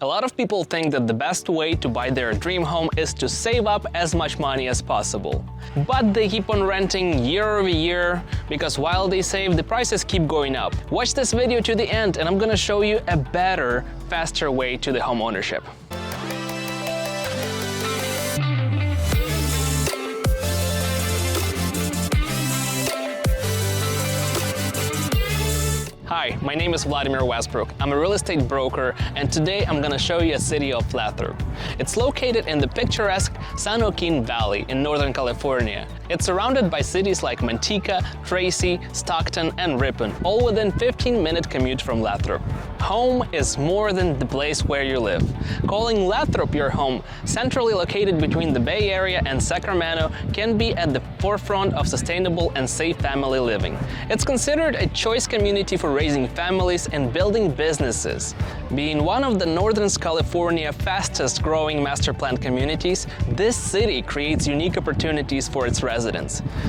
A lot of people think that the best way to buy their dream home is to save up as much money as possible. But they keep on renting year over year because while they save, the prices keep going up. Watch this video to the end and I'm gonna show you a better, faster way to the home ownership. Hi, my name is Westbrook. I'm a real estate broker and today I'm gonna show you a city of Lathrop. It's located in the picturesque San Joaquin Valley in Northern California. It's surrounded by cities like Manteca, Tracy, Stockton, and Ripon, all within 15-minute commute from Lathrop. Home is more than the place where you live. Calling Lathrop your home, centrally located between the Bay Area and Sacramento, can be at the forefront of sustainable and safe family living. It's considered a choice community for raising families and building businesses. Being one of the Northern California fastest growing master plan communities, this city creates unique opportunities for its residents.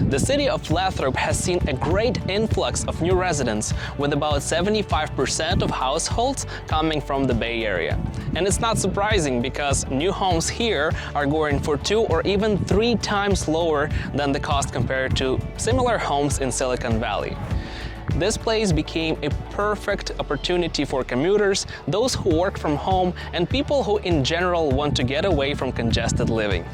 The city of Lathrop has seen a great influx of new residents, with about 75% of households coming from the Bay Area. And it's not surprising because new homes here are going for 2 or even 3 times lower than the cost compared to similar homes in Silicon Valley. This place became a perfect opportunity for commuters, those who work from home, and people who in general want to get away from congested living.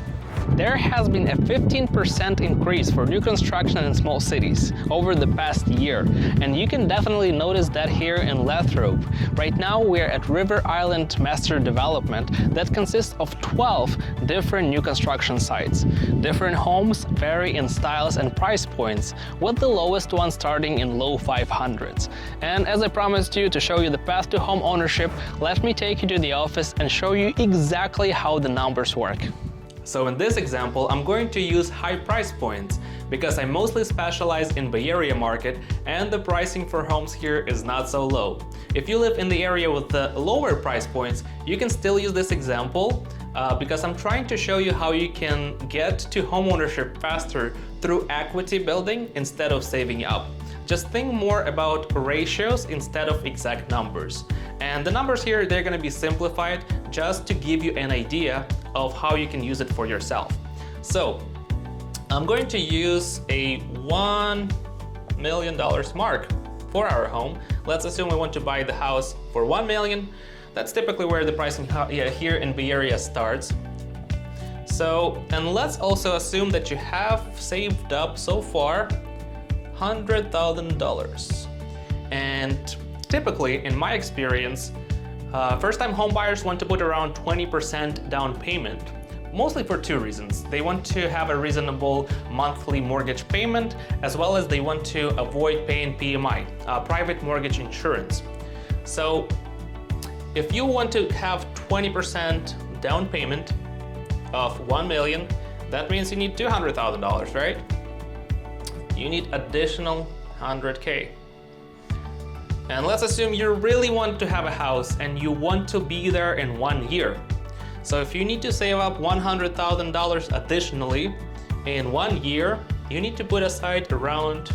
There has been a 15% increase for new construction in small cities over the past year, and you can definitely notice that here in Lathrop. Right now we're at River Island Master Development that consists of 12 different new construction sites. Different homes vary in styles and price points, with the lowest one starting in low 500s. And as I promised you to show you the path to home ownership, let me take you to the office and show you exactly how the numbers work. So in this example, I'm going to use high price points because I mostly specialize in Bay Area market and the pricing for homes here is not so low. If you live in the area with the lower price points, you can still use this example because I'm trying to show you how you can get to homeownership faster through equity building instead of saving up. Just think more about ratios instead of exact numbers. And the numbers here, they're going to be simplified just to give you an idea of how you can use it for yourself. So I'm going to use a $1 million mark for our home. Let's assume we want to buy the house for $1 million. That's typically where the pricing here in Bay Area starts. So, and let's also assume that you have saved up so far $100,000. And typically, in my experience, first-time home buyers want to put around 20% down payment, mostly for 2 reasons. They want to have a reasonable monthly mortgage payment, as well as they want to avoid paying PMI, private mortgage insurance. So if you want to have 20% down payment of $1 million, that means you need $200,000, right? You need additional $100K. And let's assume you really want to have a house and you want to be there in 1 year. So if you need to save up $100,000 additionally in 1 year, you need to put aside around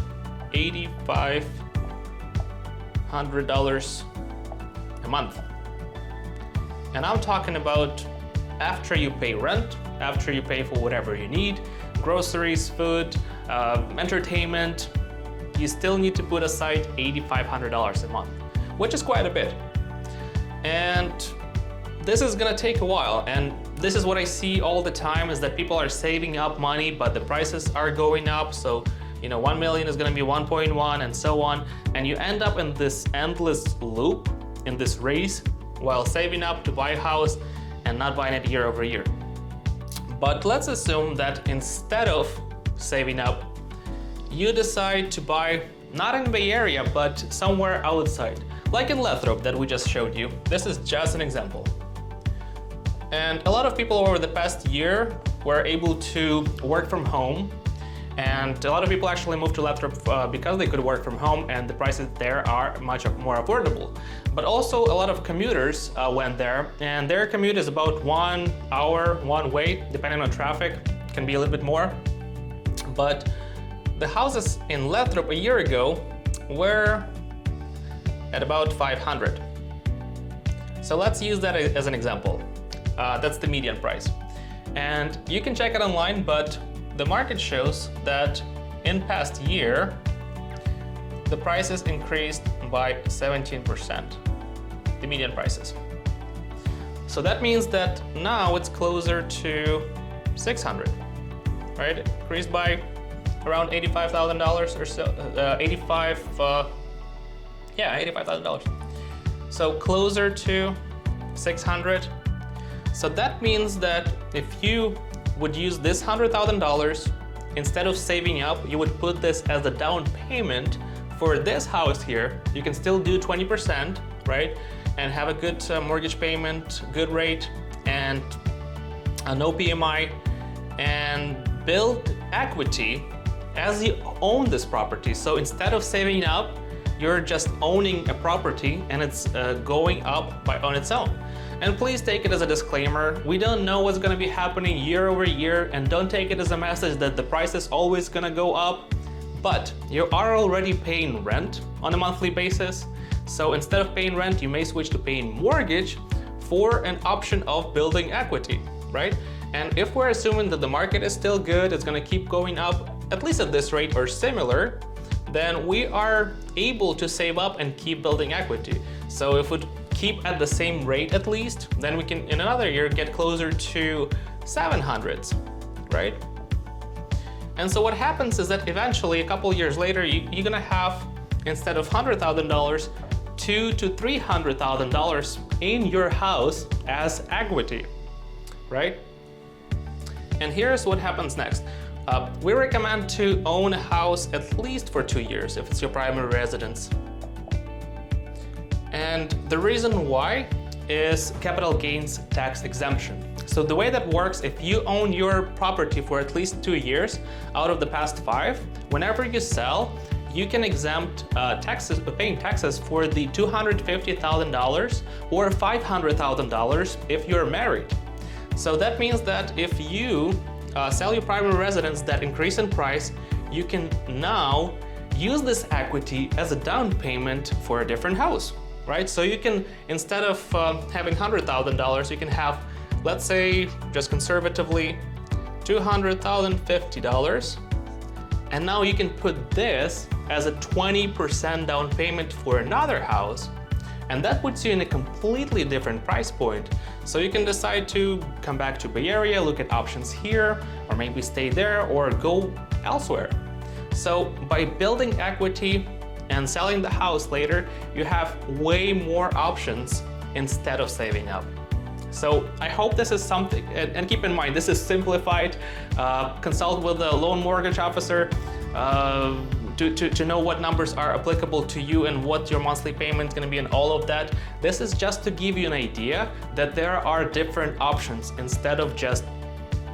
$8,500 a month. And I'm talking about after you pay rent, after you pay for whatever you need, groceries, food, entertainment, you still need to put aside $8,500 a month, which is quite a bit. And this is gonna take a while, and this is what I see all the time, is that people are saving up money, but the prices are going up. So, 1 million is gonna be 1.1 and so on. And you end up in this endless loop, in this race, while saving up to buy a house and not buying it year over year. But let's assume that instead of saving up, you decide to buy not in the Bay Area, but somewhere outside, like in Lathrop that we just showed you. This is just an example. And a lot of people over the past year were able to work from home, and a lot of people actually moved to Lathrop because they could work from home and the prices there are much more affordable. But also a lot of commuters went there, and their commute is about 1 hour one way, depending on traffic, can be a little bit more. But the houses in Lathrop a year ago were at about 500. So let's use that as an example. That's the median price. And you can check it online, but the market shows that in past year, the prices increased by 17%, the median prices. So that means that now it's closer to 600, right? It increased by around $85,000 or so, $85,000. So closer to 600. So that means that if you would use this $100,000, instead of saving up, you would put this as a down payment for this house here. You can still do 20%, right? And have a good mortgage payment, good rate, and no PMI, and build equity as you own this property. So instead of saving up, you're just owning a property and it's going up on its own. And please take it as a disclaimer. We don't know what's gonna be happening year over year, and don't take it as a message that the price is always gonna go up. But you are already paying rent on a monthly basis. So instead of paying rent, you may switch to paying mortgage for an option of building equity, right? And if we're assuming that the market is still good, it's gonna keep going up, at least at this rate or similar, then we are able to save up and keep building equity. So if we keep at the same rate at least, then we can in another year get closer to 700s, right? And so what happens is that eventually a couple years later, you're gonna have, instead of $100,000, $200,000 to $300,000 in your house as equity, right? And here's what happens next. We recommend to own a house at least for 2 years if it's your primary residence. And the reason why is capital gains tax exemption. So the way that works, if you own your property for at least 2 years out of the past 5, whenever you sell, you can exempt paying taxes for the $250,000 or $500,000 if you're married. So that means that if you sell your primary residence that increase in price, you can now use this equity as a down payment for a different house, right? So you can, instead of having $100,000, you can have, let's say, just conservatively, $200,050. And now you can put this as a 20% down payment for another house. And that puts you in a completely different price point. So you can decide to come back to Bay Area, look at options here, or maybe stay there or go elsewhere. So by building equity and selling the house later, you have way more options instead of saving up. So I hope this is something, and keep in mind, this is simplified. Consult with a loan mortgage officer to know what numbers are applicable to you and what your monthly payment is going to be and all of that. This is just to give you an idea that there are different options instead of just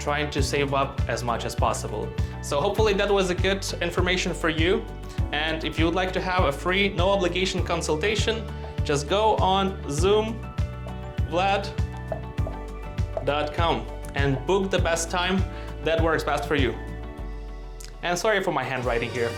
trying to save up as much as possible. So hopefully that was a good information for you. And if you would like to have a free, no obligation consultation, just go on zoomvlad.com and book the best time that works best for you. And sorry for my handwriting here.